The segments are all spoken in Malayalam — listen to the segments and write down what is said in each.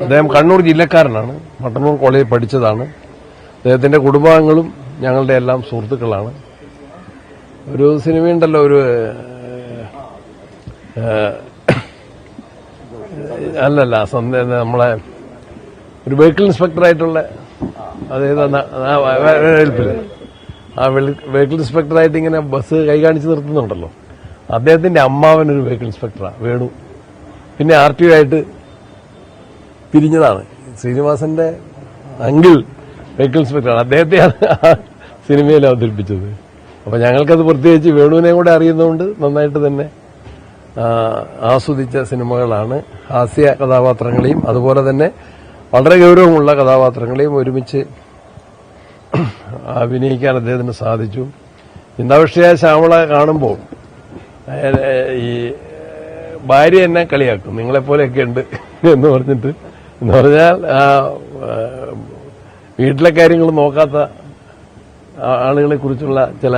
അദ്ദേഹം കണ്ണൂർ ജില്ലക്കാരനാണ്. മട്ടന്നൂർ കോളേജിൽ പഠിച്ചതാണ്. അദ്ദേഹത്തിന്റെ കുടുംബാംഗങ്ങളും ഞങ്ങളുടെ എല്ലാം സുഹൃത്തുക്കളാണ്. ഒരു സിനിമയുണ്ടല്ലോ, ഒരു അല്ലല്ല നമ്മളെ ഒരു വെഹിക്കിൾ ഇൻസ്പെക്ടറായിട്ടുള്ള അതേതാൽപ്പില് ആ വെഹിക്കിൾ ഇൻസ്പെക്ടറായിട്ട് ഇങ്ങനെ ബസ് കൈ കാണിച്ച് നിർത്തുന്നുണ്ടല്ലോ, അദ്ദേഹത്തിന്റെ അമ്മാവനൊരു വെഹിക്കിൾ ഇൻസ്പെക്ടറാണ്, വേണു. പിന്നെ RTO ആയിട്ട് പിരിഞ്ഞതാണ്. ശ്രീനിവാസന്റെ അങ്കിൾ വെഹിക്കിൾ ഇൻസ്പെക്ടറാണ്. അദ്ദേഹത്തെയാണ് സിനിമയിൽ അവതരിപ്പിച്ചത്. അപ്പൊ ഞങ്ങൾക്കത് പ്രത്യേകിച്ച് വേണുവിനെ കൂടെ അറിയുന്നതുകൊണ്ട് നന്നായിട്ട് തന്നെ ആസ്വദിച്ച സിനിമകളാണ്. ഹാസ്യ കഥാപാത്രങ്ങളെയും അതുപോലെ തന്നെ വളരെ ഗൌരവമുള്ള കഥാപാത്രങ്ങളെയും ഒരുമിച്ച് അഭിനയിക്കാൻ അദ്ദേഹത്തിന് സാധിച്ചു. ചിന്താവിഷയായ ശ്യാമള കാണുമ്പോൾ ഈ ഭാര്യ എന്നെ കളിയാക്കും, നിങ്ങളെപ്പോലെയൊക്കെ ഉണ്ട് എന്ന് പറഞ്ഞിട്ട്. എന്ന് പറഞ്ഞാൽ വീട്ടിലെ കാര്യങ്ങൾ നോക്കാത്ത ആളുകളെ കുറിച്ചുള്ള ചില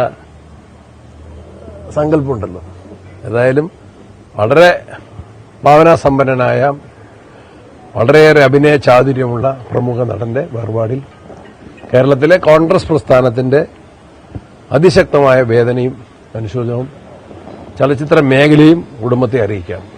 സങ്കല്പമുണ്ടല്ലോ. ഏതായാലും വളരെ ഭാവനാസമ്പന്നനായ വളരെയേറെ അഭിനയ ചാതുര്യമുള്ള പ്രമുഖ നടന്റെ വേർപാടിൽ കേരളത്തിലെ കോൺഗ്രസ് പ്രസ്ഥാനത്തിന്റെ അതിശക്തമായ വേദനയും അനുശോചനവും ചലച്ചിത്ര മേഖലയും കുടുംബത്തെ അറിയിക്കാം.